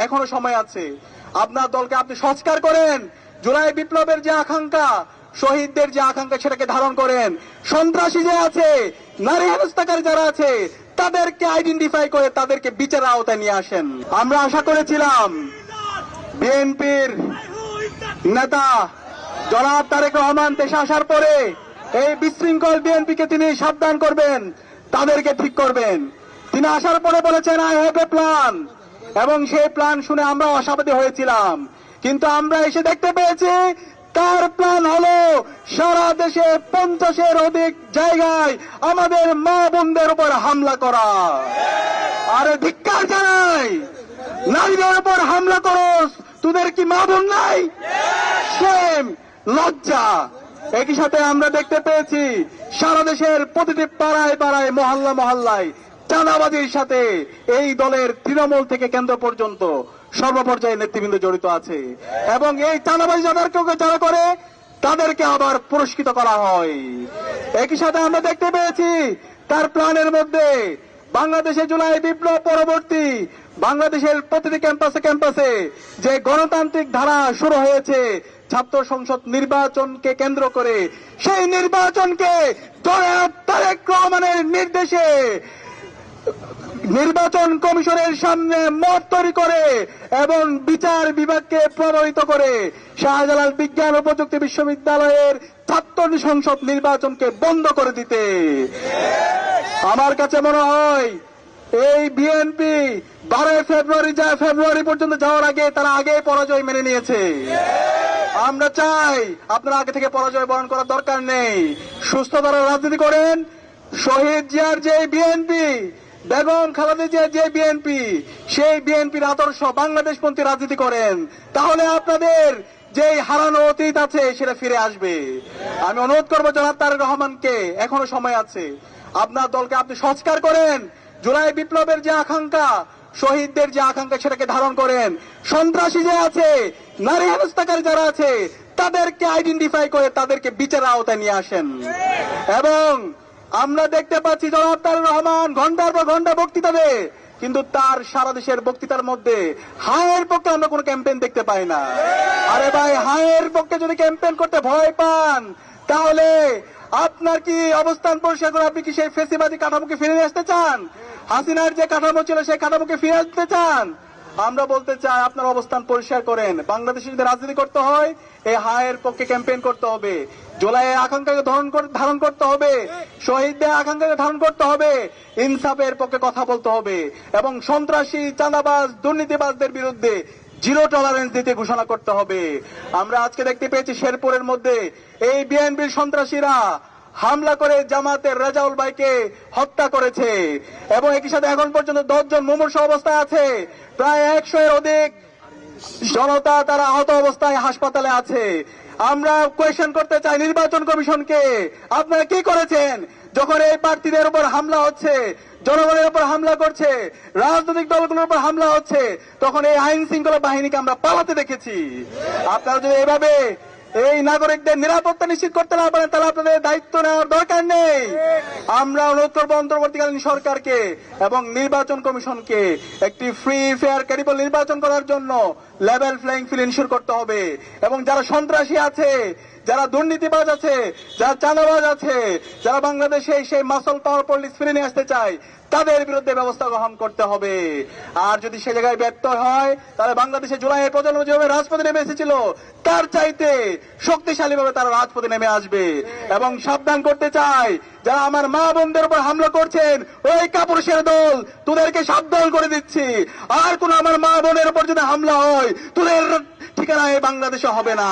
এখনো সময় আছে। আপনার দলকে আপনি সংস্কার করেন, জুলাই বিপ্লবের যে আকাঙ্ক্ষা, শহীদদের যে আকাঙ্ক্ষা সেটাকে ধারণ করেন। সন্ত্রাসী যে আছে, নারী হেনস্থাকারী যারা আছে, তাদেরকে আইডেন্টিফাই করে তাদেরকে বিচারের আওতায় নিয়ে আসেন। আমরা আশা করেছিলাম বিএনপির নেতা জনাব তারেক রহমান দেশে আসার পরে এই বিশৃঙ্খল বিএনপিকে তিনি সাবধান করবেন, তাদেরকে ঠিক করবেন। তিনি আসার পরে বলেছেন আই হ্যাভ এ প্ল্যান, এবং সেই প্ল্যান শুনে আমরা আশাবাদী হয়েছিলাম। কিন্তু আমরা এসে দেখতে পেয়েছি তার প্ল্যান হলো সারা দেশে 50-এর অধিক জায়গায় আমাদের মা বোনদের উপর হামলা করা। আরে ধিক্কার জানাই, নারীদের উপর হামলা করস, তোদের কি মা বোন নাই? শেম, লজ্জা। একই সাথে আমরা দেখতে পেয়েছি সারা দেশের প্রতিটি পাড়ায় পাড়ায়, মহল্লা মহল্লায় চাঁদাবাজির সাথে এই দলের তৃণমূল থেকে কেন্দ্র পর্যন্ত সর্বপর্যায়ে নেতৃবৃন্দ জড়িত আছে, এবং এই চাঁদাবাজি যারা করে তাদেরকে আবার পুরস্কৃত করা হয়। একই সাথে আমরা দেখতে পেয়েছি তার প্ল্যানের মধ্যে বাংলাদেশে জুলাই বিপ্লব পরবর্তী বাংলাদেশের প্রতিটি ক্যাম্পাসে ক্যাম্পাসে যে গণতান্ত্রিক ধারা শুরু হয়েছে ছাত্র সংসদ নির্বাচনকে কেন্দ্র করে, সেই নির্বাচনকে জনাব তারেক রহমানের নির্দেশে নির্বাচন কমিশনের সামনে মত তৈরি করে এবং বিচার বিভাগকে প্রভাবিত করে শাহজালাল বিজ্ঞান ও প্রযুক্তি বিশ্ববিদ্যালয়ের ছাত্র সংসদ নির্বাচনকে বন্ধ করে দিতে। আমার কাছে মনে হয় এই বিএনপি 12 ফেব্রুয়ারি পর্যন্ত যাওয়ার আগে তারা আগে পরাজয় মেনে নিয়েছে। আমরা চাই আপনারা আগে থেকে পরাজয় বরণ করার দরকার নেই, সুস্থ ধারা রাজনীতি করেন। শহীদ জিয়ার যে বিএনপি, বেগম খালেদা জিয়ার যে বিএনপি, সেই বিএনপির আদর্শ বাংলাদেশপন্থী রাজনীতি করেন, তাহলে আপনাদের যে হারানো অতীত আছে সেটা ফিরে আসবে। আমি অনুরোধ করবো জনাব তারেক রহমানকে, এখনো সময় আছে, আপনার দলকে আপনি সংস্কার করেন, জুলাই বিপ্লবের যে আকাঙ্ক্ষা, শহীদদের যে আকাঙ্ক্ষা সেটাকে ধারণ করেন। সন্ত্রাসী যে আছে, নারী হেনস্থাকারী যারা আছে, তাদেরকে আইডেন্টিফাই করে তাদেরকে বিচারের আওতায় নিয়ে আসেন। এবং আমরা দেখতে পাচ্ছি জনাব তারেক রহমান ঘন্টার পর ঘন্টা বক্তৃতা দেয়, কিন্তু তার সারা দেশের বক্তৃতার মধ্যে হায়ের পক্ষে আমরা কোনো ক্যাম্পেইন দেখতে পাই না। আরে ভাই, হায়ের পক্ষে যদি ক্যাম্পেইন করতে ভয় পান, তাহলে আপনার কি অবস্থান পরিষ্কার করে আপনি কি সেই ফেসিবাদী কাঠামোকে ফিরে আসতে চান? হাসিনার যে কাঠামো ছিল সেই কাঠামোকে ফিরে আসতে চান? আমরা বলতে চাই আপনার অবস্থান পরিষ্কার করেন। বাংলাদেশে যদি রাজনীতি করতে হয় এই হায়ের পক্ষে ক্যাম্পেইন করতে হবে, জুলাইয়ের আকাঙ্ক্ষাকে ধারণ করতে হবে, শহীদদের আকাঙ্ক্ষাকে ধারণ করতে হবে, ইনসাফের পক্ষে কথা বলতে হবে, এবং সন্ত্রাসী, চাঁদাবাজ, দুর্নীতিবাজদের বিরুদ্ধে জিরো টলারেন্স দিতে ঘোষণা করতে হবে। আমরা আজকে দেখতে পেয়েছি শেরপুরের মধ্যে এই বিএনপির সন্ত্রাসীরা হামলা করে জামাতের রেজাউল ভাইকে হত্যা করেছে, এবং একই সাথে এখন পর্যন্ত 10 জন মুমূর্ষু অবস্থায় আছে, প্রায় 100-এর অধিক জনতা তারা আহত অবস্থায় হাসপাতালে আছে। আমরা কোয়েশ্চেন করতে চাই নির্বাচন কমিশনকে, আপনারা কি করেছেন যখন এই প্রার্থীদের উপর হামলা হচ্ছে, জনগণের উপর হামলা করছে, রাজনৈতিক দলগুলোর উপর হামলা হচ্ছে, তখন এই আইন শৃঙ্খলা বাহিনীকে আমরা পালাতে দেখেছি। আপনারা যদি এভাবে এই নাগরিকদের নিরাপত্তা নিশ্চিত করতে না পারেন তাহলে আপনাদের দায়িত্ব নেওয়ার দরকার নেই। আমরা অনুরোধ করবো অন্তর্বর্তীকালীন সরকারকে এবং নির্বাচন কমিশনকে একটি ফ্রি, ফেয়ার, ক্রেডিবল নির্বাচন করার জন্য লেভেল প্লেইং ফিল্ড ইনশিওর করতে হবে, এবং যারা সন্ত্রাসী আছে, যারা দুর্নীতিবাজ আছে, যারা চাঁদাবাজ আছে, যারা বাংলাদেশে সেই মাসল পাওয়ার পলিটিক্স ফিরে নিয়ে আসতে চায়, তাদের বিরুদ্ধে ব্যবস্থা গ্রহণ করতে হবে। আর যদি সে জায়গায় ব্যর্থ হয় তাহলে বাংলাদেশে জুলাইয়ের প্রজন্ম যেভাবে রাজপথে নেমে এসেছিল তার চাইতে শক্তিশালী ভাবে তারা রাজপথে নেমে আসবে। এবং সাবধান করতে চাই যারা আমার মা বোনদের উপর হামলা করছেন, ওই কাপুরুষের দল, তোদেরকে সাবধান করে দিচ্ছি, আর কোন আমার মা বোনের উপর যদি হামলা হয় তোদের ঠিকানা এই বাংলাদেশে হবে না।